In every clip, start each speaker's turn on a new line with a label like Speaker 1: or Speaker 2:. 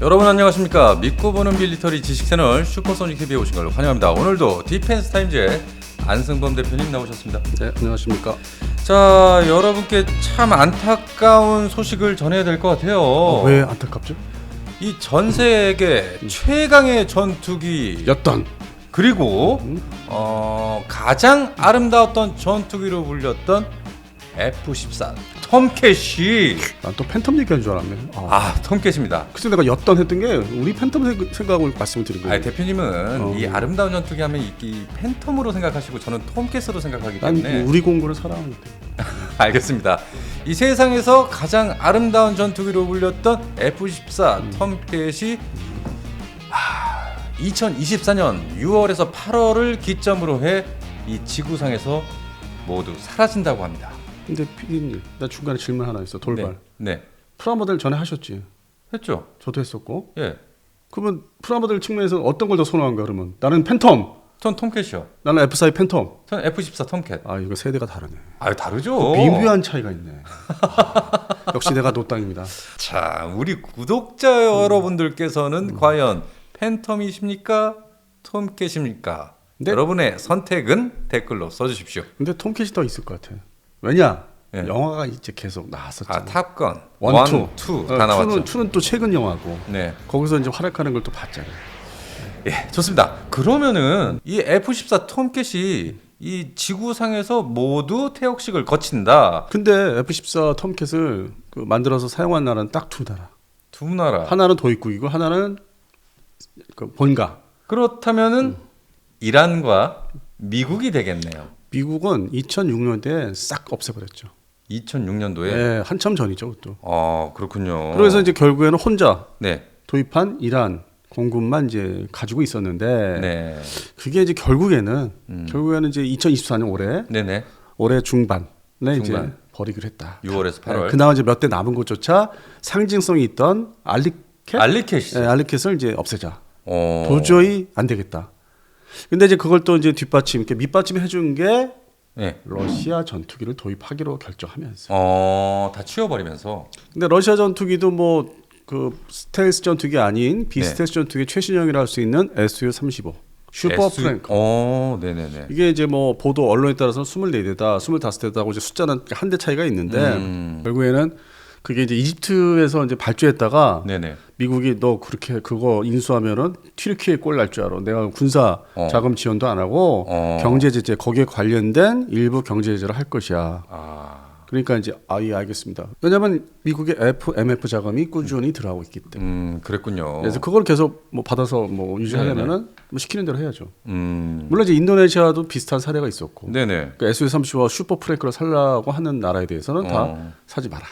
Speaker 1: 여러분 안녕하십니까? 믿고 보는 밀리터리 지식 채널 슈퍼소닉 TV에 오신 걸 환영합니다. 오늘도 디펜스 타임즈의 안승범 대표님 나오셨습니다.
Speaker 2: 네, 안녕하십니까?
Speaker 1: 자, 여러분께 참 안타까운 소식을 전해야 될 것 같아요.
Speaker 2: 왜 안타깝죠?
Speaker 1: 이 전 세계 최강의 전투기
Speaker 2: 였던
Speaker 1: 그리고 가장 아름다웠던 전투기로 불렸던 F-14 톰캣이
Speaker 2: 난 또 팬텀 얘기한 줄 알았네.
Speaker 1: 톰캣입니다.
Speaker 2: 그래서 내가 였던 했던 게 우리 팬텀 생각을 말씀을 드린 거예요.
Speaker 1: 대표님은 이 아름다운 전투기 하면 이 팬텀으로 생각하시고 저는 톰캣으로 생각하기
Speaker 2: 난
Speaker 1: 때문에
Speaker 2: 우리 공군을 사랑하는데.
Speaker 1: 알겠습니다. 이 세상에서 가장 아름다운 전투기로 불렸던 F-14 톰캣이 2024년 6월에서 8월을 기점으로 해 이 지구상에서 모두 사라진다고 합니다.
Speaker 2: 근데 PD님, 나 중간에 질문 하나 있어. 돌발.
Speaker 1: 네.
Speaker 2: 프라모델 전에 하셨지?
Speaker 1: 했죠.
Speaker 2: 저도 했었고.
Speaker 1: 예.
Speaker 2: 그러면 프라모델 측면에서 어떤 걸 더 선호한가 그러면? 나는 팬텀.
Speaker 1: 전 톰캣이요.
Speaker 2: 나는 F4 팬텀.
Speaker 1: 전 F-14 톰캣.
Speaker 2: 이거 세대가 다르네.
Speaker 1: 다르죠.
Speaker 2: 미묘한 차이가 있네. 역시 내가 노땅입니다.
Speaker 1: 자, 우리 구독자 여러분들께서는 과연 팬텀이십니까? 톰캣입니까?
Speaker 2: 네.
Speaker 1: 여러분의 선택은 댓글로 써주십시오.
Speaker 2: 근데 톰캣이 더 있을 것 같아. 왜냐?
Speaker 1: 네.
Speaker 2: 영화가 이제 계속 나왔었잖아.
Speaker 1: 탑건
Speaker 2: 1,
Speaker 1: 2 다 나왔죠.
Speaker 2: 2는 또 최근 영화고.
Speaker 1: 네.
Speaker 2: 거기서 이제 활약하는 걸 또 봤잖아요.
Speaker 1: 예, 좋습니다. 그러면은 이 F-14 톰캣이 이 지구상에서 모두 태역식을 거친다.
Speaker 2: 근데 F-14 톰캣을 만들어서 사용한 나라는 딱 두 나라.
Speaker 1: 두 나라.
Speaker 2: 하나는 도입국이고 하나는 본가.
Speaker 1: 그렇다면은 이란과 미국이 되겠네요.
Speaker 2: 미국은 2006년대에 싹 없애버렸죠.
Speaker 1: 2006년도에.
Speaker 2: 네, 한참 전이죠, 그것도.
Speaker 1: 그렇군요.
Speaker 2: 그래서 이제 결국에는 혼자
Speaker 1: 네.
Speaker 2: 도입한 이란 공군만 이제 가지고 있었는데,
Speaker 1: 네.
Speaker 2: 그게 이제 결국에는 이제 2024년
Speaker 1: 네네.
Speaker 2: 올해 중반에 이제 버리기로 했다.
Speaker 1: 6월에서 8월.
Speaker 2: 네, 그나마 이제 몇 대 남은 것조차 상징성이 있던
Speaker 1: 알리캣이죠.
Speaker 2: 네, 알리캣을 이제 없애자. 도저히 안 되겠다. 근데 이제 그걸 또 이제 이렇게 밑받침 해준 게
Speaker 1: 네.
Speaker 2: 러시아 전투기를 도입하기로 결정하면서.
Speaker 1: 다 치워버리면서.
Speaker 2: 근데 러시아 전투기도 스텔스 전투기 아닌 비스텔스 전투기 최신형이라 할 수 있는 Su-35 슈퍼 프랭크.
Speaker 1: 네네네.
Speaker 2: 이게 이제 보도 언론에 따라서 24대다, 25대다고 이제 숫자는 한 대 차이가 있는데 결국에는 그게 이제 이집트에서 이제 발주했다가
Speaker 1: 네네.
Speaker 2: 미국이 너 그렇게 그거 인수하면은 튀르키예 꼴 날 줄 알아. 내가 군사 자금 지원도 안 하고 경제 제재 거기에 관련된 일부 경제 제재를 할 것이야. 그러니까 이제 예, 알겠습니다. 왜냐하면 미국의 MF 자금이 꾸준히 들어가고 있기 때문에.
Speaker 1: 그랬군요.
Speaker 2: 그래서 그걸 계속 받아서 유지하려면은 시키는 대로 해야죠.
Speaker 1: 물론
Speaker 2: 이제 인도네시아도 비슷한 사례가 있었고.
Speaker 1: 네네.
Speaker 2: 그러니까 Su-35와 슈퍼 프랭크를 살라고 하는 나라에 대해서는 다 사지 마라.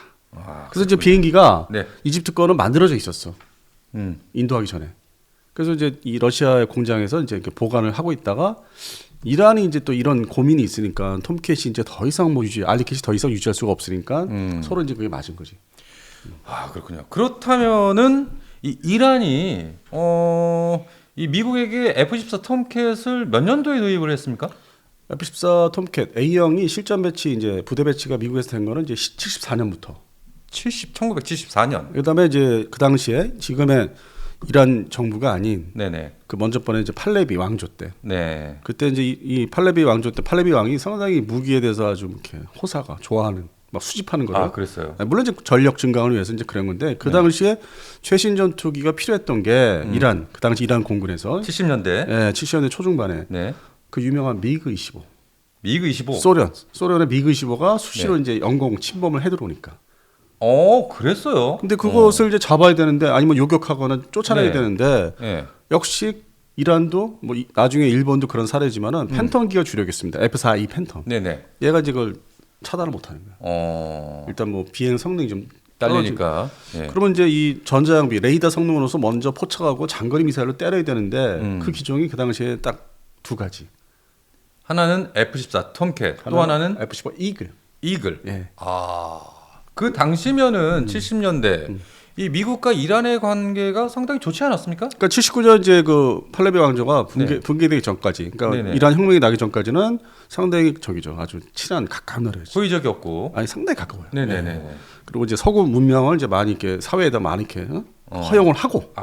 Speaker 2: 그래서 이제 비행기가 이집트 거는 만들어져 있었어. 인도하기 전에. 그래서 이제 이 러시아의 공장에서 이제 이렇게 보관을 하고 있다가 이란이 이제 또 이런 고민이 있으니까 톰캣이 이제 더 이상 알리캣이 더 이상 유지할 수가 없으니까 서로 이제 그게 맞은 거지.
Speaker 1: 그렇군요. 그렇다면은 이 이란이 이 미국에게 F-14 톰캣을 몇 년도에 도입을 했습니까?
Speaker 2: F-14 톰캣 A형이 실전 배치 이제 부대 배치가 미국에서 된 거는 이제 74년부터.
Speaker 1: 1974년.
Speaker 2: 그다음에 이제 그 당시에 지금의 이란 정부가 아닌
Speaker 1: 네네.
Speaker 2: 그 먼저 번에 이제 팔레비 왕조 때.
Speaker 1: 네.
Speaker 2: 그때 이제 이 팔레비 왕조 때 팔레비 왕이 상당히 무기에 대해서 아주 이렇게 호사가 좋아하는 막 수집하는 거를.
Speaker 1: 그랬어요.
Speaker 2: 물론 이제 전력 증강을 위해서 이제 그런 건데 그 당시에 최신 전투기가 필요했던 게 이란 그 당시 이란 공군에서
Speaker 1: 70년대.
Speaker 2: 네, 70년대 초중반에
Speaker 1: 네.
Speaker 2: 그 유명한 미그 25.
Speaker 1: 미그 25.
Speaker 2: 소련의 미그 25가 수시로 이제 영공 침범을 해 들어오니까.
Speaker 1: 그랬어요.
Speaker 2: 근데 그것을 이제 잡아야 되는데 아니면 요격하거나 쫓아내야 되는데
Speaker 1: 네.
Speaker 2: 역시 이란도 나중에 일본도 그런 사례지만은 팬텀기가 주력이었습니다. F-42 팬텀.
Speaker 1: 네네.
Speaker 2: 얘가 이제 그걸 차단을 못 하는 거야. 일단 비행 성능이 좀
Speaker 1: 딸리니까.
Speaker 2: 네. 그러면 이제 이 전자장비 레이더 성능으로서 먼저 포착하고 장거리 미사일로 때려야 되는데 그 기종이 그 당시에 딱 두 가지.
Speaker 1: 하나는 F-14 톰캣, 또 하나는
Speaker 2: F-15 이글.
Speaker 1: 이글.
Speaker 2: 예.
Speaker 1: 그 당시면은 70년대 이 미국과 이란의 관계가 상당히 좋지 않았습니까?
Speaker 2: 그러니까 79년 이제 그 팔레비 왕조가 붕괴되기 전까지, 그러니까
Speaker 1: 네네.
Speaker 2: 이란 혁명이 나기 전까지는 상당히 아주 친한 가까운 나라였죠.
Speaker 1: 호의적이었고.
Speaker 2: 아니 상당히 가까워요.
Speaker 1: 네네네.
Speaker 2: 그리고 이제 서구 문명을 이제 많이 이렇게 사회에다 많이 이렇게 허용을 하고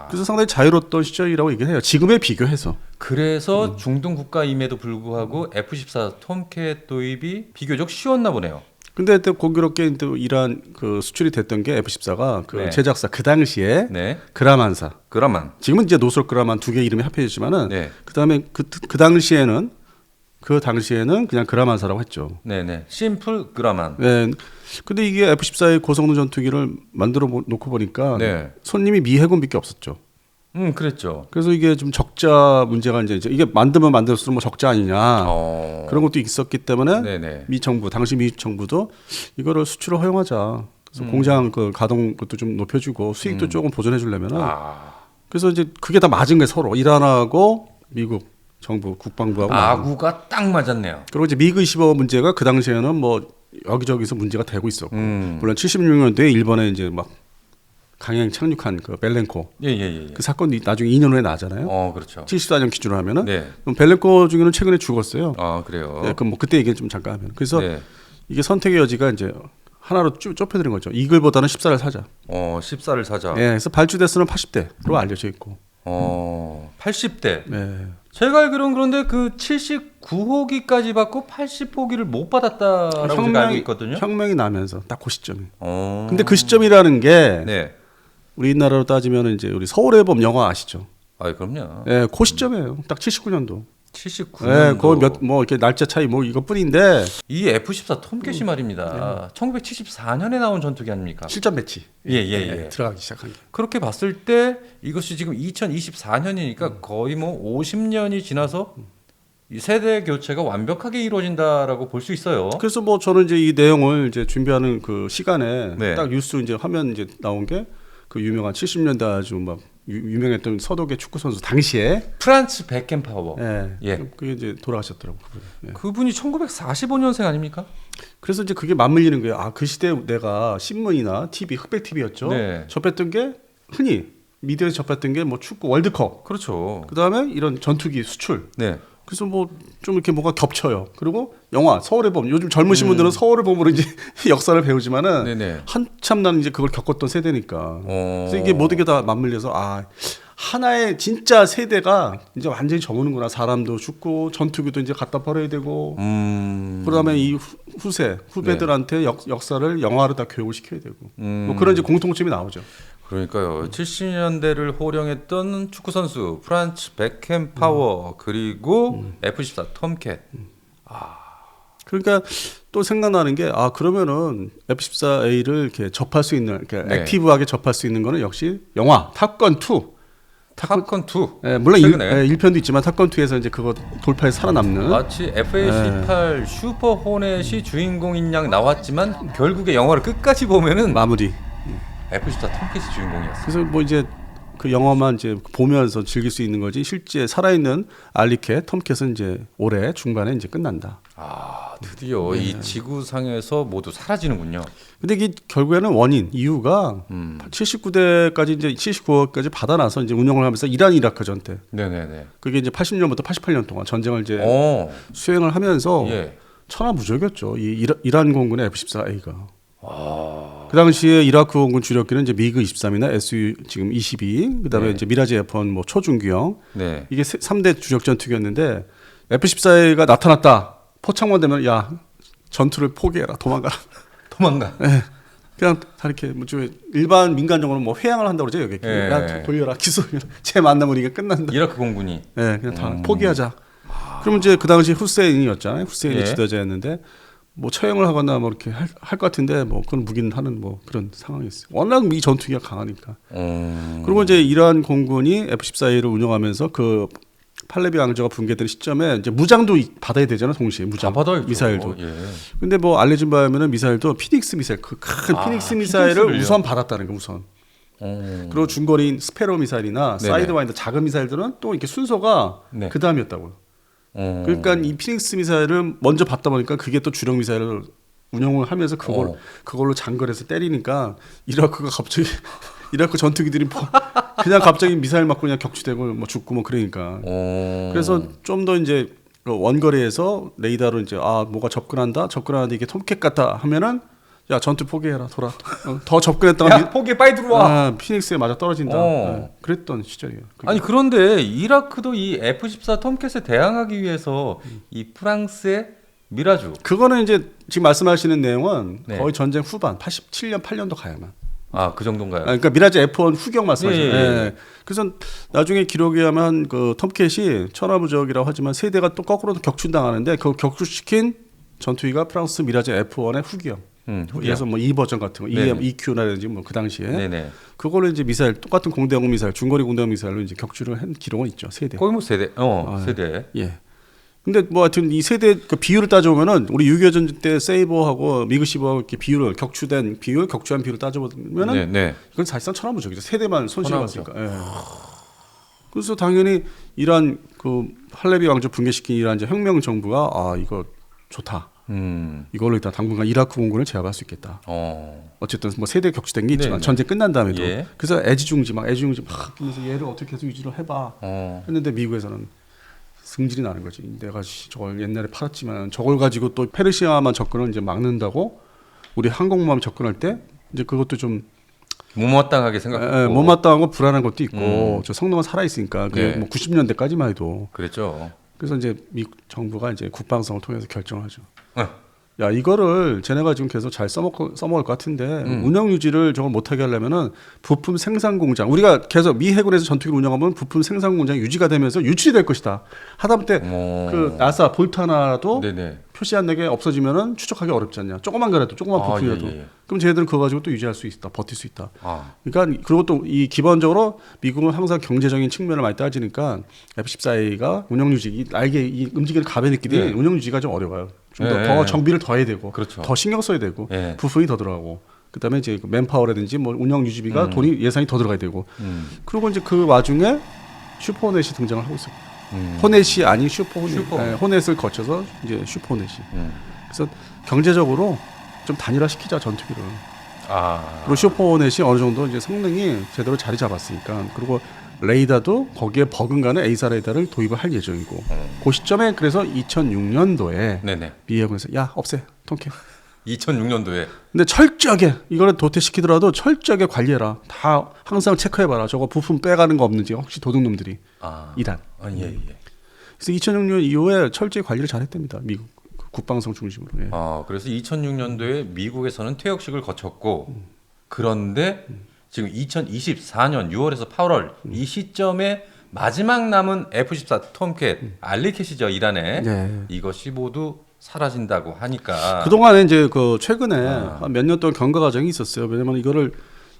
Speaker 2: 그래서 상당히 자유로웠던 시절이라고 얘기해요. 지금에 비교해서.
Speaker 1: 그래서 중동 국가임에도 불구하고 F-14 톰캣 도입이 비교적 쉬웠나 보네요.
Speaker 2: 근데 또 공교롭게 또 이러한 그 수출이 됐던 게 F-14가 그
Speaker 1: 네.
Speaker 2: 제작사 그 당시에
Speaker 1: 네.
Speaker 2: 그라만사.
Speaker 1: 그라만.
Speaker 2: 지금은 이제 노스롭 그라만 두 개 이름이 합해졌지만은
Speaker 1: 네.
Speaker 2: 그다음에 그 당시에는 그냥 그라만사라고 했죠.
Speaker 1: 네네. 심플 그라만.
Speaker 2: 네. 근데 이게 F-14의 고성능 전투기를 만들어 놓고 보니까
Speaker 1: 네.
Speaker 2: 손님이 미 해군밖에 없었죠.
Speaker 1: 그랬죠.
Speaker 2: 그래서 이게 좀 적자 문제가 이제 이게 만들면 만들수록 뭐 적자 아니냐 그런 것도 있었기 때문에
Speaker 1: 네네.
Speaker 2: 당시 미 정부도 이거를 수출을 허용하자. 그래서 공장 그 가동 것도 좀 높여주고 수익도 조금 보존해 주려면은 그래서 이제 그게 다 맞은 거예요. 서로 이란하고 미국 정부 국방부하고
Speaker 1: 아구가 딱 맞았네요.
Speaker 2: 그리고 이제 미그 25 문제가 그 당시에는 뭐 여기저기서 문제가 되고 있었고 물론 76년도에 일본에 이제 막 강행 착륙한 그 벨렌코 그 사건이 나중에 2년 후에 나잖아요.
Speaker 1: 그렇죠.
Speaker 2: 74년 기준으로 하면은
Speaker 1: 네.
Speaker 2: 그럼 벨렌코 중에는 최근에 죽었어요.
Speaker 1: 아 그래요.
Speaker 2: 네, 그럼 뭐 그때 얘기 좀 잠깐 하면 그래서
Speaker 1: 네.
Speaker 2: 이게 선택의 여지가 이제 하나로 좁혀드린 거죠. 이글보다는 14를 사자.
Speaker 1: 14를 사자.
Speaker 2: 네, 그래서 발주 대수는 80대로 알려져 있고.
Speaker 1: 80대.
Speaker 2: 네.
Speaker 1: 제가 알기로는 그런데 그 79호기까지 받고 80호기를 못 받았다라고 제가 알고 있거든요.
Speaker 2: 혁명이 나면서 딱 그 시점이. 근데 그 시점이라는 게
Speaker 1: 네.
Speaker 2: 우리나라로 따지면 이제 우리 서울의 봄 영화 아시죠?
Speaker 1: 아, 그럼요.
Speaker 2: 네, 그 시점이에요. 딱 79년도.
Speaker 1: 79년도.
Speaker 2: 네, 거의 뭐 이렇게 날짜 차이 뭐 이것뿐인데
Speaker 1: 이 F-14 톰캣이 말입니다. 1974년에 나온 전투기 아닙니까?
Speaker 2: 실전 배치.
Speaker 1: 예.
Speaker 2: 들어가기 시작한 게.
Speaker 1: 그렇게 봤을 때 이것이 지금 2024년이니까 거의 뭐 50년이 지나서 이 세대 교체가 완벽하게 이루어진다라고 볼 수 있어요.
Speaker 2: 그래서 뭐 저는 이제 이 내용을 이제 준비하는 그 시간에
Speaker 1: 네.
Speaker 2: 딱 뉴스 이제 화면 이제 나온 게 그 유명한 70년대 아주 막 유명했던 서독의 축구 선수 당시에
Speaker 1: 프란츠 베켄파워.
Speaker 2: 예. 그게 이제 돌아가셨더라고요. 예.
Speaker 1: 그분이 1945년생 아닙니까?
Speaker 2: 그래서 이제 그게 맞물리는 거예요. 아, 그 시대 내가 신문이나 TV, 흑백 TV였죠.
Speaker 1: 네.
Speaker 2: 접했던 게 흔히 미디어에서 접했던 게 뭐 축구 월드컵.
Speaker 1: 그렇죠.
Speaker 2: 그다음에 이런 전투기 수출.
Speaker 1: 네.
Speaker 2: 그래서 뭐 좀 이렇게 뭐가 겹쳐요. 그리고 영화 서울의 봄. 요즘 젊으신 분들은 서울의 봄으로 이제 역사를 배우지만은
Speaker 1: 네네.
Speaker 2: 한참 나는 이제 그걸 겪었던 세대니까. 그래서 이게 모든 게 다 맞물려서 아 하나의 진짜 세대가 이제 완전히 저무는구나. 사람도 죽고 전투기도 이제 갖다 버려야 되고. 그다음에 이 후배들한테 역사를 영화로 다 교육을 시켜야 되고. 뭐 그런 이제 공통점이 나오죠.
Speaker 1: 그러니까요. 70년대를 호령했던 축구 선수 프란츠 베켄파워 그리고 F-14 톰캣.
Speaker 2: 그러니까 또 생각나는 게 아 그러면은 F-14A를 이렇게 접할 수 있는 이렇게
Speaker 1: 네.
Speaker 2: 액티브하게 접할 수 있는 거는 역시 영화 탑건 2.
Speaker 1: 탑건 2.
Speaker 2: 예, 물론
Speaker 1: 최근에.
Speaker 2: 1편도 있지만 탑건 2에서 이제 그거 돌파해 살아남는
Speaker 1: 마치 FA-18 슈퍼 호넷이 주인공인 양 나왔지만 결국에 영화를 끝까지 보면은
Speaker 2: 마무리.
Speaker 1: F-14 톰캣이 주인공이었어요.
Speaker 2: 그래서 뭐 이제 그 영화만 이제 보면서 즐길 수 있는 거지 실제 살아있는 알리캣 톰캣은 이제 올해 중반에 이제 끝난다.
Speaker 1: 드디어 이 지구상에서 모두 사라지는군요.
Speaker 2: 근데 이게 결국에는 이유가 79대까지 이제 79호까지 받아놔서 이제 운영을 하면서 이란 이라크 전태.
Speaker 1: 네네네.
Speaker 2: 그게 이제 80년부터 88년 동안 전쟁을 이제
Speaker 1: 어.
Speaker 2: 수행을 하면서
Speaker 1: 예.
Speaker 2: 천하무적이었죠. 이 이란 공군의 F-14A가. 그 당시에 이라크 공군 주력기는 이제 미그 23이나 SU 지금 22, 그다음에
Speaker 1: 네.
Speaker 2: 이제 미라지 F1 뭐 초중기형
Speaker 1: 네.
Speaker 2: 이게 3대 주력 전투기였는데 F-14A가 나타났다. 포착만 되면 야 전투를 포기해라, 도망가라.
Speaker 1: 도망가.
Speaker 2: 네. 그냥 다 이렇게 뭐 일반 민간적으로 뭐 회항을 한다고 그러죠. 여기
Speaker 1: 네.
Speaker 2: 야 돌려라, 기소면 제 만나면 이게 끝난다.
Speaker 1: 이라크 공군이.
Speaker 2: 네, 그냥 다 포기하자. 그러면 이제 그 당시 후세인이었잖아요. 후세인이
Speaker 1: 예.
Speaker 2: 지도자였는데 뭐 처형을 하거나 뭐 이렇게 할 것 같은데 뭐 그건 묵인 하는 뭐 그런 상황이었어요. 워낙 미 전투기가 강하니까. 그리고 이제 이란 공군이 F-14A를 운영하면서 그 팔레비 왕조가 붕괴되는 시점에 이제 무장도 받아야 되잖아, 동시에 무장.
Speaker 1: 받아야죠.
Speaker 2: 미사일도.
Speaker 1: 예.
Speaker 2: 근데 뭐 알려진 바에는 미사일도 피닉스 미사일, 그 큰 피닉스 미사일을
Speaker 1: 피닉스를요?
Speaker 2: 우선 받았다는 거 우선. 그리고 중거리인 스페로 미사일이나
Speaker 1: 네네.
Speaker 2: 사이드와인더 작은 미사일들은 또 이렇게 순서가
Speaker 1: 네.
Speaker 2: 그 다음이었다고요. 그러니까 이 피닉스 미사일을 먼저 받다 보니까 그게 또 주력 미사일을 운영을 하면서 그걸로 장거리에서 때리니까 이라크가 갑자기 이라크 전투기들이 뭐 그냥 갑자기 미사일 맞고 그냥 격추되고 뭐 죽고 뭐 그러니까. 그래서 좀 더 이제 원거리에서 레이더로 이제 아 뭐가 접근하는데 이게 톰캣 같다 하면은 야 전투 포기해라 돌아. 더 접근했다가
Speaker 1: 야 포기 빨리 들어와.
Speaker 2: 피닉스에 맞아 떨어진다. 네, 그랬던 시절이에요. 그게.
Speaker 1: 아니 그런데 이라크도 이 F-14 톰캣에 대항하기 위해서 이 프랑스의 미라주.
Speaker 2: 그거는 이제 지금 말씀하시는 내용은
Speaker 1: 네.
Speaker 2: 거의 전쟁 후반 87년 8년도 가야만.
Speaker 1: 아 그 정도인가요?
Speaker 2: 그러니까 미라즈 F1 후경 말씀하시는.
Speaker 1: 예.
Speaker 2: 네. 그래서 나중에 기록에 의하면 그 톰캣이 천하무적이라고 하지만 세대가 또 거꾸로 격추당하는데 그 격추시킨 전투기가 프랑스 미라즈 F1의 후기형. 그래서 뭐 E 버전 같은 거, EQ라든지 뭐 그 당시에
Speaker 1: 네네.
Speaker 2: 그걸로 이제 미사일 똑같은 공대공 미사일, 중거리 공대공 미사일로 이제 격추를 한 기록은 있죠. 세대.
Speaker 1: 거의 뭐 세대. 세대.
Speaker 2: 예. 근데 뭐 하여튼 이 세대 그 비율을 따져보면은 우리 6.25 전쟁 때 세이버하고 미그 15하고 이렇게 비율을 격추된 비율, 격추한 비율을 따져보면은 이건 사실상 천하무적이죠. 세대만 손실을 봤으니까. 예. 그래서 당연히 이란 그 할레비 왕조 붕괴시킨 이란 이제 혁명 정부가 아 이거 좋다. 이걸로 일단 당분간 이라크 공군을 제압할 수 있겠다. 어쨌든 뭐 세대 격추된 게 있지만 전쟁 끝난 다음에도 그래서 애지중지 막 그래서 얘를 어떻게 계속 유지를 해봐 했는데 미국에서는 승질이 나는 거지. 내가 저걸 옛날에 팔았지만 저걸 가지고 또 페르시아만 접근을 이제 막는다고 우리 항공모함 접근할 때 이제 그것도 좀
Speaker 1: 못마땅하게 생각하고
Speaker 2: 못마땅하고 불안한 것도 있고 저 성능은 살아 있으니까 그게 뭐 90년대까지만 해도
Speaker 1: 그랬죠.
Speaker 2: 그래서 이제 미국 정부가 이제 국방성을 통해서 결정을 하죠. 야 이거를 쟤네가 지금 계속 잘 써먹을 것 같은데 운영 유지를 저걸 못하게 하려면은 부품 생산 공장 우리가 계속 미 해군에서 전투기를 운영하면 부품 생산 공장이 유지가 되면서 유출이 될 것이다. 하다못해 그 나사 볼트 하나라도 표시 안 내게 없어지면은 추적하기 어렵지 않냐. 조그만 거라도 조그만 부품이라도. 그럼 쟤네들은 그거 가지고 또 유지할 수 있다. 버틸 수 있다. 그러니까 그리고 또 이 기본적으로 미국은 항상 경제적인 측면을 많이 따지니까 F-14A가 운영 유지 날개 이 움직이는 가베느끼들이 운영 유지가 좀 어려워요. 좀 더 정비를 더 해야 되고 더 신경 써야 되고 부품이 더 들어가고 그다음에 이제 맨파워라든지 뭐 운영 유지비가 돈이 예산이 더 들어가야 되고 그리고 이제 그 와중에 슈퍼호넷이 등장을 하고 있어요. 호넷이 아닌 슈퍼호넷. 호넷을 거쳐서 이제 슈퍼호넷이. 그래서 경제적으로 좀 단일화시키자 전투기를. 그리고 슈퍼호넷이 어느 정도 이제 성능이 제대로 자리 잡았으니까 그리고 레이더도 거기에 버금가는 A사 레이더를 도입을 할 예정이고 그 시점에 그래서 2006년도에 미해군에서 야 없애 통쾌
Speaker 1: 2006년도에
Speaker 2: 근데 철저하게 이거를 도태시키더라도 철저하게 관리해라 다 항상 체크해봐라 저거 부품 빼가는 거 없는지 혹시 도둑놈들이 이란 그래서 2006년 이후에 철저히 관리를 잘했답니다 미국 국방성 중심으로
Speaker 1: 그래서 2006년도에 미국에서는 퇴역식을 거쳤고 그런데 지금 2024년 6월에서 8월 이 시점에 마지막 남은 F-14 톰캣 알리캣이죠 이란에 이것이 모두 사라진다고 하니까
Speaker 2: 그동안에 이제 그 최근에 한 몇 년 동안 경과 과정이 있었어요. 왜냐면 이거를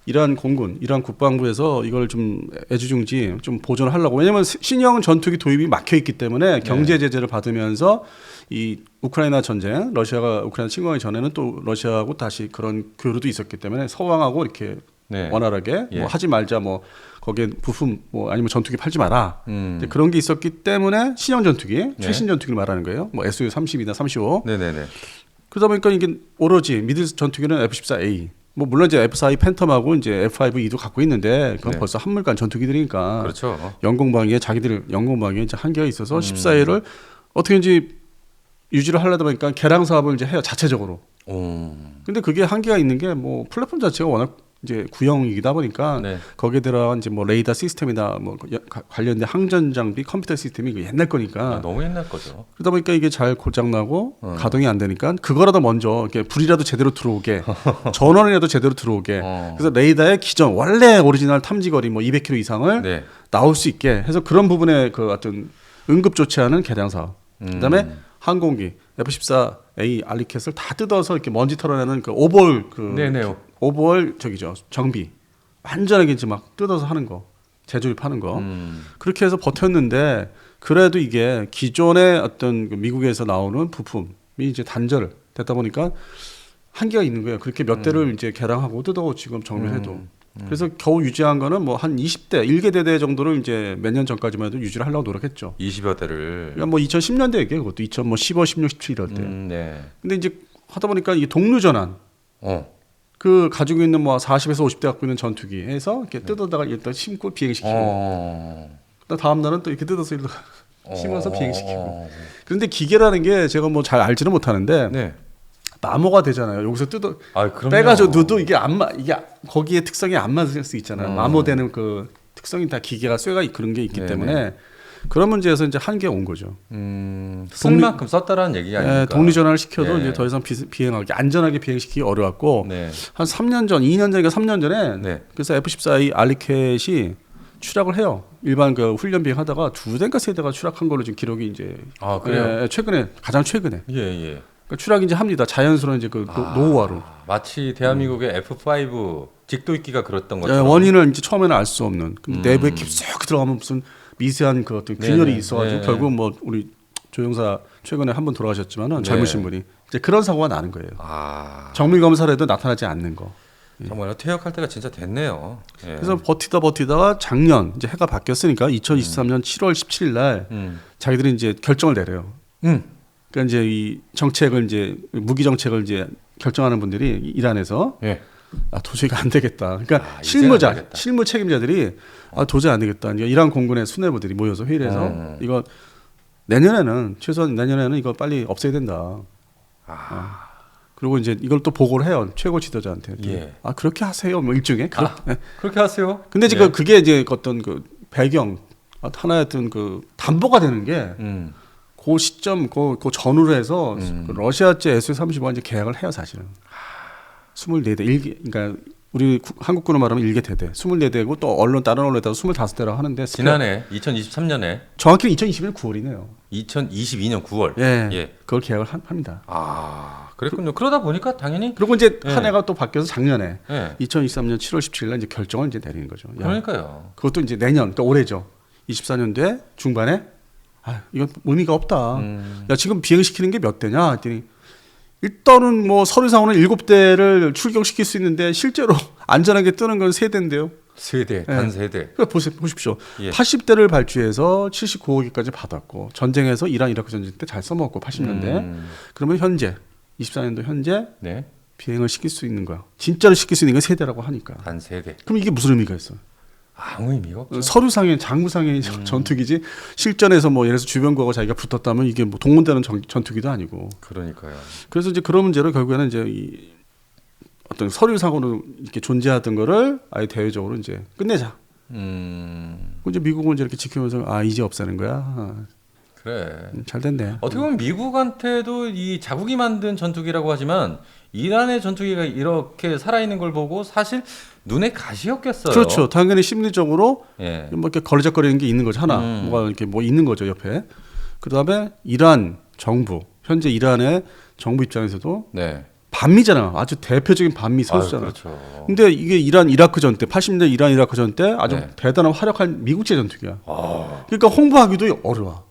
Speaker 2: 이란 공군, 이란 국방부에서 이걸 좀 애지중지 좀 보존을 하려고 왜냐면 신형 전투기 도입이 막혀 있기 때문에 경제 제재를 받으면서 이 우크라이나 전쟁, 러시아가 우크라이나 침공하기 전에는 또 러시아하고 다시 그런 교류도 있었기 때문에 서방하고 이렇게 원활하게 뭐 하지 말자 뭐 거기에 부품 뭐 아니면 전투기 팔지 마라 그런 게 있었기 때문에 신형 전투기 최신 전투기를 말하는 거예요 뭐 SU-30이나 35 그러다 보니까 이게 오로지 미들 전투기는 F-14A 뭐 물론 이제 F-4E 팬텀하고 이제 F-5E도 갖고 있는데 그건 벌써 한물간 전투기들이니까 영공방위에 자기들 영공방위에 이제 한계가 있어서 14A를 어떻게든지 유지를 하려다 보니까 개량 사업을 이제 해요 자체적으로 근데 그게 한계가 있는 게 뭐 플랫폼 자체가 워낙 이제 구형이다 보니까 거기에 들어간 이제 뭐 레이더 시스템이나 뭐 관련된 항전 장비 컴퓨터 시스템이 옛날 거니까
Speaker 1: 너무 옛날 거죠.
Speaker 2: 그러다 보니까 이게 잘 고장 나고 가동이 안 되니까 그거라도 먼저 이렇게 불이라도 제대로 들어오게 전원이라도 제대로 들어오게 그래서 레이더의 기존 원래 오리지널 탐지 거리 뭐 200km 이상을 나올 수 있게 해서 그런 부분에 그 어떤 응급 조치하는 개량 사업. 그다음에 항공기 F-14A 알리캣을 다 뜯어서 이렇게 먼지 털어내는 그 오버홀 오버홀 저기죠 정비 완전하게 이제 막 뜯어서 하는 거 재조립하는 거 그렇게 해서 버텼는데 그래도 이게 기존의 어떤 그 미국에서 나오는 부품이 이제 단절 됐다 보니까 한계가 있는 거예요. 그렇게 몇 대를 이제 개량하고 뜯어 지금 정밀해도 그래서 겨우 유지한 거는 뭐 한 20대 1개 대대 정도를 이제 몇 년 전까지만 해도 유지를 하려고 노력했죠.
Speaker 1: 20여 대를.
Speaker 2: 그러니까 뭐 2010년대 얘기예요. 그것도 2015, 16, 17 이럴 때. 근데 이제 하다 보니까 이게 동류 전환. 그 가지고 있는 뭐 40에서 50대 갖고 있는 전투기에서 이렇게 뜯어다가 일단 심고 비행시키고. 다음 날은 또 이렇게 뜯어서 심어서 비행시키고. 그런데 기계라는 게 제가 뭐 잘 알지는 못하는데 마모가 되잖아요. 여기서 뜯어
Speaker 1: 그럼요.
Speaker 2: 빼가지고 넣어도 이게 이게 거기에 특성이 안 맞을 수 있잖아요. 마모되는 그 특성이 다 기계가 쇠가 그런 게 있기 때문에 그런 문제에서 이제 한계가 온 거죠.
Speaker 1: 쓸 만큼 썼다라는 얘기 아닙니까?
Speaker 2: 독립 전환을 시켜도 이제 더 이상 비행하기 안전하게 비행시키기 어려웠고 한 3년 전, 2년 전인가 3년 전에 그래서 F-14A 알리캣이 추락을 해요. 일반 그 훈련 비행하다가 2대인가 3대가 추락한 걸로 지금 기록이 이제
Speaker 1: 그래요?
Speaker 2: 최근에 가장 최근에
Speaker 1: 예.
Speaker 2: 그러니까 추락이 이제 합니다. 자연스러운 이제 그 노후화로.
Speaker 1: 마치 대한민국의 F5 직도익기가 그랬던 것처럼.
Speaker 2: 원인을 이제 처음에는 알 수 없는. 근데 내부에 깊숙이 들어가면 무슨 미세한 그 어떤 균열이 있어가지고 결국 뭐 우리 조영사 최근에 한 분 돌아가셨지만은 젊으신 분이 이제 그런 사고가 나는 거예요. 정밀 검사를 해도 나타나지 않는 거.
Speaker 1: 정말 퇴역할 때가 진짜 됐네요.
Speaker 2: 그래서 버티다가 작년 이제 해가 바뀌었으니까 2023년 7월 17일 날 자기들이 이제 결정을 내려요. 그러니까 이제 이 정책을 이제 무기 정책을 이제 결정하는 분들이 이란에서 도저히 안 되겠다. 그러니까 실무 책임자들이 도저히 안 되겠다. 이란 공군의 수뇌부들이 모여서 회의를 해서 이거 최소한 내년에는 이거 빨리 없애야 된다. 그리고 이제 이걸 또 보고를 해요. 최고 지도자한테. 그렇게 하세요. 뭐 일종의
Speaker 1: 그렇게 하세요.
Speaker 2: 근데 지금 그게 이제 어떤 그 배경 하나의 어떤 그 담보가 되는 게 그 시점 그 전후로 해서 그 러시아제 SU-35가 이제 계약을 해요, 사실은. 24대 그러니까 우리 한국군으로 말하면 1개 대대 24대고 또 다른 언론에다가 25대라고 하는데
Speaker 1: 지난해 2023년에
Speaker 2: 정확히는 2021년 9월이네요.
Speaker 1: 2022년 9월.
Speaker 2: 그걸 계약을 합니다.
Speaker 1: 그랬군요. 그러다 보니까 당연히
Speaker 2: 그리고 이제 한 해가 또 바뀌어서 작년에 2023년 7월 17일 날 이제 결정을 이제 내리는 거죠.
Speaker 1: 그러니까요.
Speaker 2: 그것도 이제 내년, 그러니까 올해죠. 24년도에 중반에 이건 의미가 없다. 야, 지금 비행시키는 게 몇 대냐 했더니 일단은 뭐 서류상으로는 7대를 출격시킬 수 있는데 실제로 안전하게 뜨는 건 3대인데요.
Speaker 1: 3대, 단 3대.
Speaker 2: 그러니까 보십시오. 80대를 발주해서 79억이까지 받았고 전쟁에서 이란 이라크 전쟁 때 잘 써먹고 80년대. 그러면 현재 24년도 현재 비행을 시킬 수 있는 거야. 진짜로 시킬 수 있는 건 3대라고 하니까.
Speaker 1: 단 3대.
Speaker 2: 그럼 이게 무슨 의미가 있어요?
Speaker 1: 아무 의미가 없죠.
Speaker 2: 서류상의 장부상의 전투기지 실전에서 뭐 예를 들어서 주변국하고 자기가 붙었다면 이게 뭐 동원되는 전투기도 아니고.
Speaker 1: 그러니까요.
Speaker 2: 그래서 이제 그런 문제로 결국에는 이제 이 어떤 서류상으로 이렇게 존재하던 거를 아예 대외적으로 이제 끝내자. 이제 미국은 이제 이렇게 지키면서 이제 없애는 거야.
Speaker 1: 그래.
Speaker 2: 잘 됐네.
Speaker 1: 어떻게 보면 미국한테도 이 자국이 만든 전투기라고 하지만 이란의 전투기가 이렇게 살아있는 걸 보고 사실 눈에 가시였겠어요.
Speaker 2: 그렇죠. 당연히 심리적으로 뭐 이렇게 걸리적거리는 게 있는 거죠. 하나 뭐가 이렇게 뭐 있는 거죠 옆에. 그다음에 이란 정부 현재 이란의 정부 입장에서도 반미잖아. 아주 대표적인 반미 선수잖아.
Speaker 1: 그렇죠.
Speaker 2: 근데 이게 이란 이라크 전 때 80년대 이란 이라크 전 때 아주 대단한 활약한 미국제 전투기야. 그러니까 홍보하기도 어려워.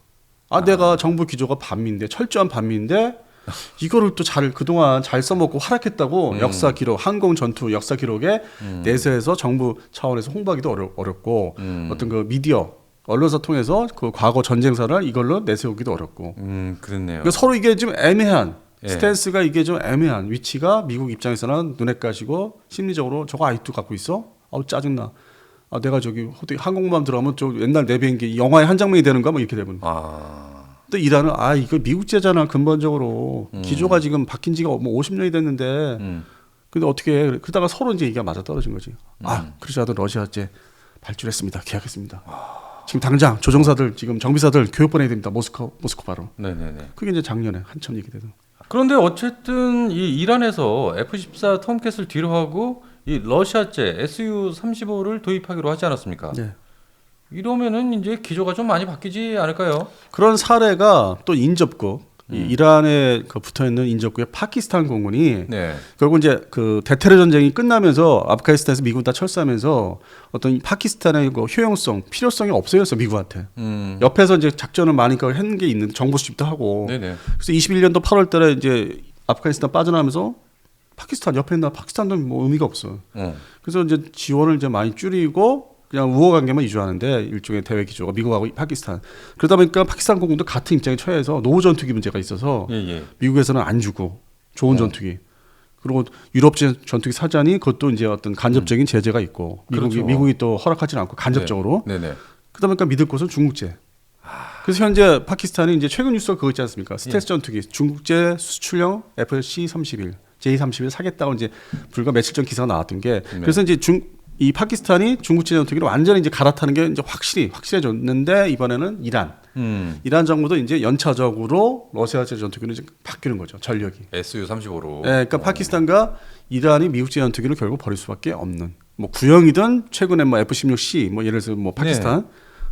Speaker 2: 내가 정부 기조가 반미인데 철저한 반미인데 이거를 또 그동안 잘 써먹고 활약했다고 역사 기록, 항공 전투 역사 기록에 내세해서 정부 차원에서 홍보하기도 어렵고 어떤 그 미디어, 언론사 통해서 그 과거 전쟁사를 이걸로 내세우기도 어렵고.
Speaker 1: 그렇네요.
Speaker 2: 그러니까 서로 이게 좀 애매한 스탠스가 이게 좀 애매한 위치가 미국 입장에서는 눈에 까시고 심리적으로 저거 아직도 갖고 있어? 짜증나. 내가 저기 항공모함 들어가면 저 옛날 내 비행기 영화의 한 장면이 되는가 뭐 이렇게 되면. 또 이란은 이거 미국제잖아 근본적으로 기조가 지금 바뀐 지가 뭐 50년이 됐는데 근데 어떻게 해? 그러다가 서로 이제 얘기가 맞아 떨어진 거지. 그러지 않아도 러시아제 발주했습니다. 계약했습니다. 지금 당장 조종사들 지금 정비사들 교육 보내야 됩니다. 모스크바로. 그게 이제 작년에 한참 얘기되던.
Speaker 1: 그런데 어쨌든 이 이란에서 F-14 톰캣을 뒤로 하고 이 러시아제 SU-35를 도입하기로 하지 않았습니까? 이러면은 이제 기조가 좀 많이 바뀌지 않을까요?
Speaker 2: 그런 사례가 또 인접국 이란에 붙어 있는 인접국의 파키스탄 공군이 결국 이제 그 대테러 전쟁이 끝나면서 아프가니스탄에서 미국 다 철수하면서 어떤 파키스탄의 그 효용성, 필요성이 없어졌어 미국한테. 옆에서 이제 작전을 많이 한 게 있는 정보 수집도 하고. 그래서 21년도 8월달에 이제 아프가니스탄 빠져나오면서 파키스탄 옆에 있는 파키스탄도 뭐 의미가 없어. 그래서 이제 지원을 이제 많이 줄이고. 그냥 우호 관계만 유지하는데 일종의 대외 기조가 미국하고 파키스탄. 그러다 보니까 파키스탄 공군도 같은 입장에 처해서 노후 전투기 문제가 있어서 미국에서는 안 주고 좋은 전투기. 그리고 유럽 전투기 사잔이 그것도 이제 어떤 간접적인 제재가 있고 미국이 또 허락하지는 않고 간접적으로. 그러다 보니까 믿을 곳은 중국제. 그래서 현재 파키스탄이 이제 최근 뉴스가 그거 있지 않습니까? 스텔스 전투기 중국제 수출형 FC-31, J-31 사겠다고 이제 불과 며칠 전 기사가 나왔던 게 그래서 이제 이 파키스탄이 중국제 전투기를 완전히 이제 갈아타는 게 이제 확실해졌는데 이번에는 이란 정부도 이제 연차적으로 러시아제 전투기로 이제 바뀌는 거죠. 전력이.
Speaker 1: SU-35로.
Speaker 2: 네, 그러니까 파키스탄과 이란이 미국제 전투기를 결국 버릴 수밖에 없는. 뭐 구형이든 최근에 뭐 F-16C 뭐 예를 들어서 뭐 파키스탄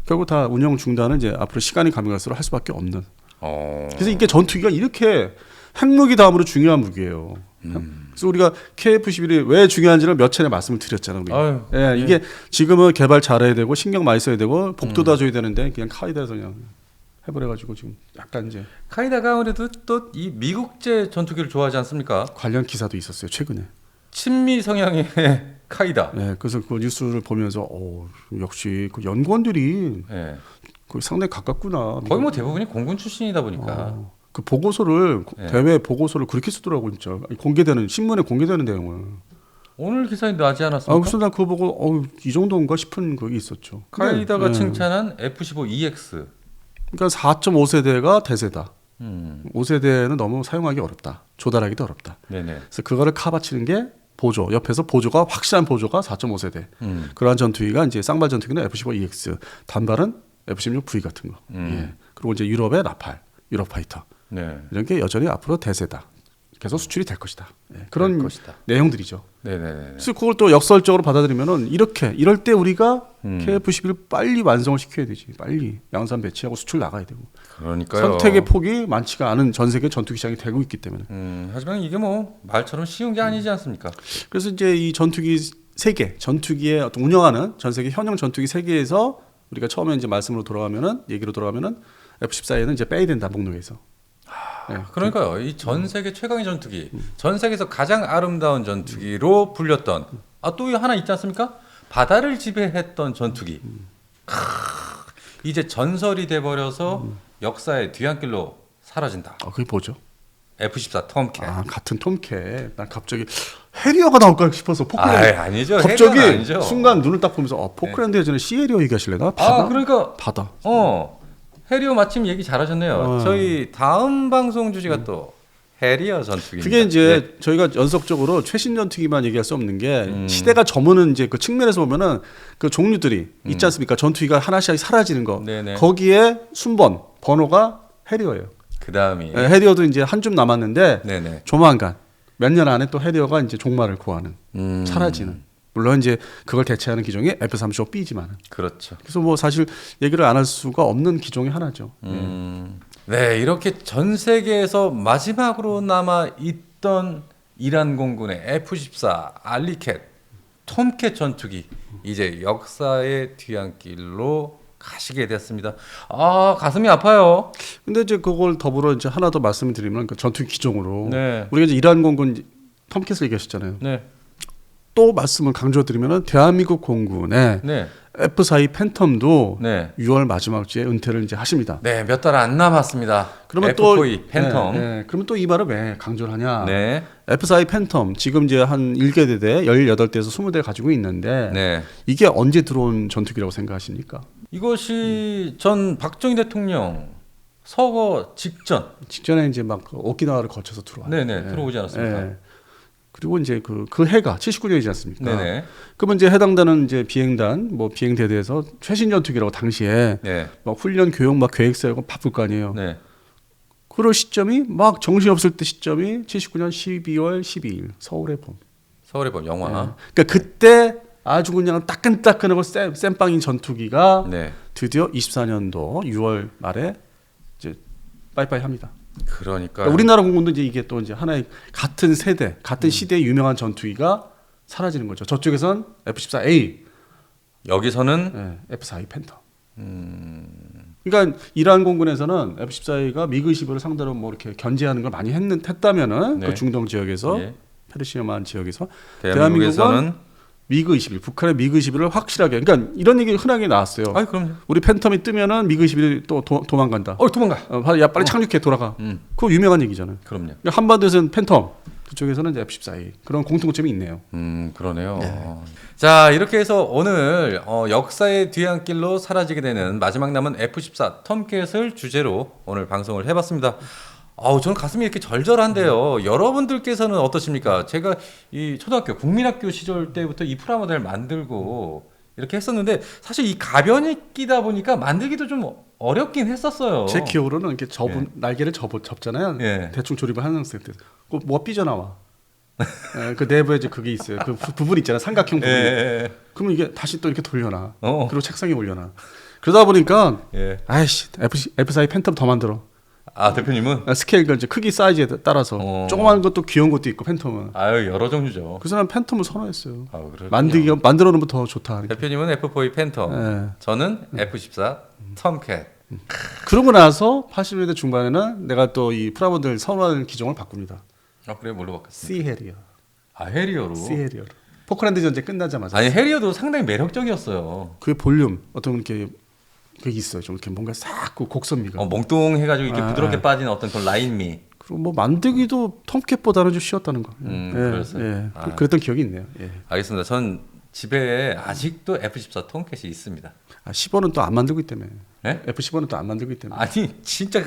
Speaker 2: 결국 다 운영 중단은 이제 앞으로 시간이 가면 갈수록 할 수밖에 없는. 그래서 이게 전투기가 이렇게 핵무기 다음으로 중요한 무기예요. 그래서 우리가 KF-11이 왜 중요한지를 몇 차례 말씀을 드렸잖아요. 이게 지금은 개발 잘해야 되고 신경 많이 써야 되고 복도다 줘야 되는데 그냥 카이다에서 그냥 해버려가지고 지금 약간 이제
Speaker 1: 카이다가 아무래도 또 이 미국제 전투기를 좋아하지 않습니까?
Speaker 2: 관련 기사도 있었어요 최근에.
Speaker 1: 친미 성향의 카이다.
Speaker 2: 네, 그래서 그 뉴스를 보면서 역시 그 연구원들이 그 상당히 가깝구나.
Speaker 1: 거의 뭐 대부분이 공군 출신이다 보니까.
Speaker 2: 그 보고서를 대회 보고서를 그렇게 쓰더라고 진짜 공개되는 신문에 공개되는 내용을. 오늘
Speaker 1: 기사에 나지 않았습니까?
Speaker 2: 그래서 난 그거 보고 이 정도인가 싶은 그게 있었죠.
Speaker 1: 카이다가 칭찬한 F-15EX.
Speaker 2: 그러니까 4.5세대가 대세다. 5세대는 너무 사용하기 어렵다. 조달하기도 어렵다.
Speaker 1: 네네.
Speaker 2: 그래서 그거를 카바치는 게 보조, 옆에서 보조가 확실한 보조가 4.5세대. 그러한 전투기가 이제 쌍발 전투기는 F-15EX, 단발은 F-16V 같은 거. 그리고 이제 유럽의 라팔, 유럽 파이터. 이런 게 여전히 앞으로 대세다. 계속 수출이 될 것이다. 그런 내용들이죠. 그래서 그걸 또 역설적으로 받아들이면은 이럴 때 우리가 KF-11을 빨리 완성을 시켜야 되지. 빨리 양산 배치하고 수출 나가야 되고.
Speaker 1: 그러니까요.
Speaker 2: 선택의 폭이 많지가 않은 전 세계 전투기 시장이 되고 있기 때문에.
Speaker 1: 하지만 이게 뭐 말처럼 쉬운 게 아니지 않습니까?
Speaker 2: 그래서 이제 이 전투기 세계, 전투기에 어떤 운영하는 전 세계 현역 전투기 세계에서 우리가 처음에 이제 얘기로 돌아가면은 F-14에는 이제 빼야 된다 목록에서.
Speaker 1: 그러니까요. 이 전 세계 최강의 전투기, 전 세계에서 가장 아름다운 전투기로 불렸던 또 하나 있지 않습니까? 바다를 지배했던 전투기. 이제 전설이 돼버려서 역사의 뒤안길로 사라진다.
Speaker 2: 그게 뭐죠?
Speaker 1: F-14 톰캣.
Speaker 2: 같은 톰캣. 난 갑자기 해리어가 나올까 싶어서 포클랜드.
Speaker 1: 아니죠.
Speaker 2: 갑자기
Speaker 1: 아니죠.
Speaker 2: 순간 눈을 딱 보면서 포클랜드 예전에 시에리어 얘기하실래나?
Speaker 1: 그러니까
Speaker 2: 바다.
Speaker 1: 해리어 마침 얘기 잘하셨네요. 저희 다음 방송 주제가 또 해리어 전투기입니다.
Speaker 2: 그게 이제 저희가 연속적으로 최신 전투기만 얘기할 수 없는 게 시대가 저무는 이제 그 측면에서 보면은 그 종류들이 있지 않습니까? 전투기가 하나씩 사라지는 거. 거기에 순번 번호가 해리어예요.
Speaker 1: 그다음이
Speaker 2: 해리어도 이제 한 줌 남았는데 조만간 몇 년 안에 또 해리어가 이제 종말을 구하는 사라지는. 물론 이제 그걸 대체하는 기종이 F-35B지만.
Speaker 1: 그렇죠.
Speaker 2: 그래서 뭐 사실 얘기를 안 할 수가 없는 기종이 하나죠.
Speaker 1: 네, 이렇게 전 세계에서 마지막으로 남아 있던 이란 공군의 F-14, 알리캣, 톰캣 전투기 이제 역사의 뒤안길로 가시게 됐습니다. 가슴이 아파요.
Speaker 2: 근데 이제 그걸 더불어 이제 하나 더 말씀드리면 그 전투기 기종으로 우리가 이제 이란 공군 톰캣을 얘기하셨잖아요. 또 말씀을 강조드리면은 대한민국 공군의 F-42 팬텀도 6월 마지막 주에 은퇴를 이제 하십니다.
Speaker 1: 몇 달 안 남았습니다.
Speaker 2: 그러면
Speaker 1: F-42 팬텀.
Speaker 2: 그러면 또 이 말을 왜 강조를 하냐? F-42 팬텀 지금 이제 한 1개 대대 18대에서 20대 가지고 있는데 이게 언제 들어온 전투기라고 생각하십니까?
Speaker 1: 이것이 전 박정희 대통령 서거 직전에
Speaker 2: 이제 막 오키나와를 거쳐서 들어왔어요.
Speaker 1: 들어오지 않았습니까?
Speaker 2: 그리고 이제 그 해가 79년이지 않습니까? 그러면 이제 해당되는 이제 비행단, 뭐 비행대대에서 최신 전투기라고 당시에 막 훈련 교육 막 계획 세우고 바쁠 거 아니에요. 그럴 시점이 막 정신 없을 때 시점이 79년 12월 12일 서울의 봄.
Speaker 1: 영화.
Speaker 2: 그러니까 그때 아주 그냥 따끈따끈하고 쌤빵인 전투기가 드디어 24년도 6월 말에 이제 빠이빠이 합니다.
Speaker 1: 그러니까
Speaker 2: 우리나라 공군도 이제 이게 또 이제 하나의 같은 세대, 같은 시대의 유명한 전투기가 사라지는 거죠. 저쪽에선 F-14A,
Speaker 1: 여기서는
Speaker 2: F-42 팬텀. 그러니까 이란 공군에서는 F-14A가 미그 21을 상대로 뭐 이렇게 견제하는 걸 많이 했다면은 그 중동 지역에서 페르시아만 지역에서
Speaker 1: 대한민국에서는
Speaker 2: 미그 21, 북한의 미그 21을 확실하게, 그러니까 이런 얘기 흔하게 나왔어요.
Speaker 1: 그럼요.
Speaker 2: 우리 팬텀이 뜨면은 미그 21이 또 도망간다.
Speaker 1: 도망가.
Speaker 2: 야 빨리 착륙해 돌아가. 그거 유명한 얘기잖아요.
Speaker 1: 그럼요.
Speaker 2: 그러니까 한반도에서는 팬텀, 그쪽에서는 이제 F14A 그런 공통점이 있네요.
Speaker 1: 그러네요. 자, 이렇게 해서 오늘 역사의 뒤안길로 사라지게 되는 마지막 남은 F14 톰캣을 주제로 오늘 방송을 해봤습니다. 저는 가슴이 이렇게 절절한데요. 여러분들께서는 어떠십니까? 제가 이 초등학교 국민학교 시절 때부터 이 프라모델 만들고 이렇게 했었는데 사실 이 가변이 끼다 보니까 만들기도 좀 어렵긴 했었어요.
Speaker 2: 제 기억으로는 이렇게 날개를 접잖아요. 대충 조립을 하는 상태. 뭐가 삐져나와. 그 내부에 이제 그게 있어요. 그 부분 있잖아요. 삼각형 부분. 그러면 이게 다시 또 이렇게 돌려놔. 그리고 책상에 올려놔. 그러다 보니까 아이씨 F4 팬텀 더 만들어.
Speaker 1: 대표님은
Speaker 2: 스케일과 이제 크기 사이즈에 따라서 조그마한 것도 귀여운 것도 있고 팬텀은.
Speaker 1: 여러 종류죠.
Speaker 2: 그래서 난 팬텀을 선호했어요. 만들어 놓으면 더 좋다.
Speaker 1: 대표님은 F4 팬텀, 저는 F14 톰캣.
Speaker 2: 그러고 나서 80년대 중반에는 내가 또 이 프라모델 선호하는 기종을 바꿉니다.
Speaker 1: 그래 뭘로 바꿨어요?
Speaker 2: C 해리어.
Speaker 1: 해리어로.
Speaker 2: C 해리어로. 포크랜드 전쟁 끝나자마자.
Speaker 1: 해리어도 상당히 매력적이었어요.
Speaker 2: 그 볼륨 어떤 이렇게 그게 있어요. 좀 이렇게 뭔가 싹 곡선미가.
Speaker 1: 몽뚱해가지고 이렇게 부드럽게 빠진 어떤 그런 라인미.
Speaker 2: 그리고 뭐 만들기도 톰캣보다는 좀 쉬웠다는 거.
Speaker 1: 그랬어요.
Speaker 2: 그랬던 기억이 있네요.
Speaker 1: 알겠습니다. 전 집에 아직도 F14 톰캣이 있습니다.
Speaker 2: 15는 또 안 만들고 있다며.
Speaker 1: 네?
Speaker 2: F15는 또 안 만들고 있다며.
Speaker 1: 진짜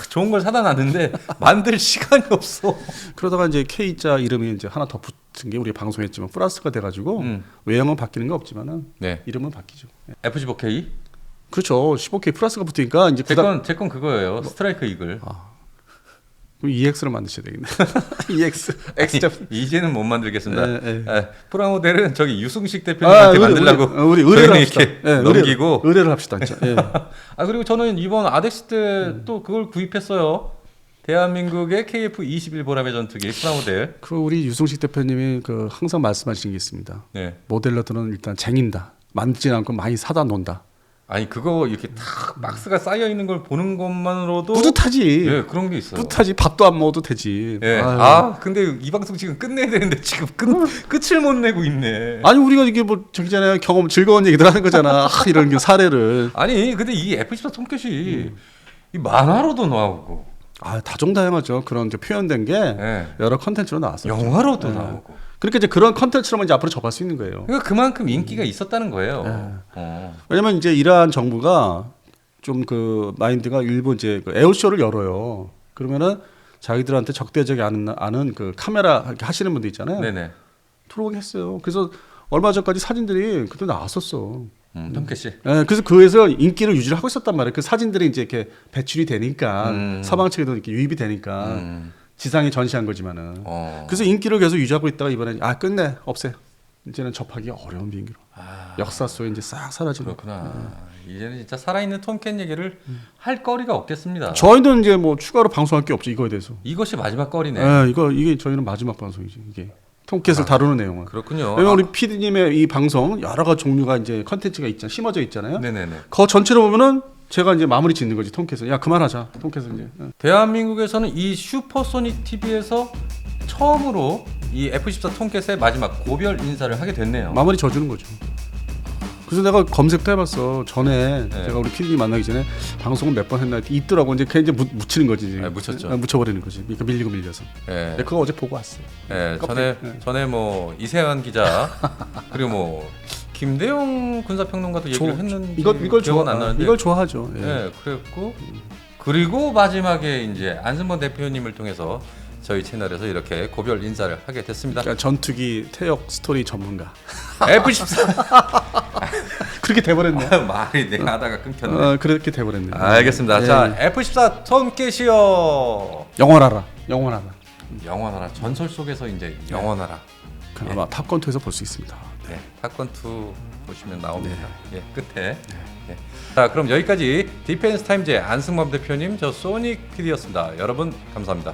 Speaker 1: 좋은 걸 사다 놨는데 만들 시간이 없어.
Speaker 2: 그러다가 이제 K자 이름이 이제 하나 더 붙은 게 우리 방송했지만 플러스가 돼가지고 외형은 바뀌는 거 없지만은 이름은 바뀌죠.
Speaker 1: F15K?
Speaker 2: 그렇죠. 15K 플러스가 붙으니까 이제
Speaker 1: 제 건 그거예요. 스트라이크 이글.
Speaker 2: 그럼 EX를 만드셔야 되겠네. EX.
Speaker 1: 이제는 못 만들겠습니다. 프라모델은 저기 유승식 대표님한테 만들려고
Speaker 2: 우리 의뢰를 합시다.
Speaker 1: 이렇게 넘기고
Speaker 2: 의뢰를 합시다.
Speaker 1: 그리고 저는 이번 아덱스 때 또 그걸 구입했어요. 대한민국의 KF-21 보람의 전투기 프라모델.
Speaker 2: 그리고 우리 유승식 대표님이 항상 말씀하시는 게 있습니다. 모델러들은 일단 쟁인다. 만지지 않고 많이 사다 놓는다.
Speaker 1: 그거 이렇게 탁 박스가 쌓여 있는 걸 보는 것만으로도
Speaker 2: 뿌듯하지.
Speaker 1: 그런 게 있어요.
Speaker 2: 뿌듯하지. 밥도 안 먹어도 되지.
Speaker 1: 근데 이 방송 지금 끝내야 되는데 지금 끝을 못 내고 있네.
Speaker 2: 우리가 이게 뭐 저기잖아요. 즐거운 얘기들 하는 거잖아. 이런 사례를.
Speaker 1: 근데 이 F14 톰캣이 이 만화로도 나오고.
Speaker 2: 다종다양하죠. 그런 이제 표현된 게 여러 컨텐츠로 나왔어요.
Speaker 1: 영화로도 나오고.
Speaker 2: 그러니까 이제 그런 컨텐츠로만 이제 앞으로 접할 수 있는 거예요.
Speaker 1: 그러니까 그만큼 인기가 있었다는 거예요.
Speaker 2: 왜냐면 이제 이란 정부가 좀 그 마인드가 일부 이제 그 에어쇼를 열어요. 그러면은 자기들한테 적대적이 않은 그 카메라 하시는 분들 있잖아요.
Speaker 1: 네네.
Speaker 2: 들어오게 했어요. 그래서 얼마 전까지 사진들이 그때 나왔었어.
Speaker 1: 톰캣이.
Speaker 2: 그래서 그에서 인기를 유지를 하고 있었단 말이에요. 그 사진들이 이제 이렇게 배출이 되니까 서방 측에도 이렇게 유입이 되니까. 지상에 전시한 거지만은. 그래서 인기를 계속 유지하고 있다가 이번에 끝내 없애. 이제는 접하기 어려운 비행기로. 역사 속에 이제 싹 사라지는.
Speaker 1: 그렇구나. 이제는 진짜 살아있는 톰캣 얘기를 할 거리가 없겠습니다.
Speaker 2: 저희는 이제 뭐 추가로 방송할 게 없죠. 이거에 대해서.
Speaker 1: 이것이 마지막 거리네.
Speaker 2: 이게 저희는 마지막 방송이지. 이게 톰캣을 다루는 내용은.
Speaker 1: 그렇군요.
Speaker 2: 왜냐면 우리 PD님의 이 방송 여러 가지 종류가 이제 컨텐츠가 심어져 있잖아요.
Speaker 1: 네네네.
Speaker 2: 그 전체로 보면은. 제가 이제 마무리 짓는 거지 톰캣은. 그만하자 톰캣은 이제.
Speaker 1: 대한민국에서는 이 슈퍼소닉 TV에서 처음으로 이 F14 톰캣의 마지막 고별 인사를 하게 됐네요.
Speaker 2: 마무리 져주는 거죠. 그래서 내가 검색도 해봤어. 전에 제가 우리 PD님 만나기 전에 방송을 몇 번 했나 있더라고. 이제 그냥 이제 묻히는 거지.
Speaker 1: 묻혔죠.
Speaker 2: 묻혀버리는 거지. 그러니까 밀려서. 그거 어제 보고 왔어요.
Speaker 1: 전에 뭐 이세환 기자 그리고 뭐 김대용 군사평론가도 얘기를 했는데
Speaker 2: 이걸 좋아하는데 이걸 좋아하죠.
Speaker 1: 그랬고 그리고 마지막에 이제 안승범 대표님을 통해서 저희 채널에서 이렇게 고별 인사를 하게 됐습니다.
Speaker 2: 그러니까 전투기 태역 스토리 전문가.
Speaker 1: F14
Speaker 2: 그렇게 돼버렸네.
Speaker 1: 말이 내가 하다가 끊겼네.
Speaker 2: 그렇게 돼버렸네.
Speaker 1: 알겠습니다. 자, F14 톰캣이요.
Speaker 2: 영원하라.
Speaker 1: 전설 속에서 이제 영원하라.
Speaker 2: 아마 탑건2에서 볼 수 있습니다.
Speaker 1: 탑건2 보시면 나옵니다. 끝에. 자, 그럼 여기까지 디펜스 타임즈의 안승범 대표님, 저 소닉 PD였습니다. 여러분 감사합니다.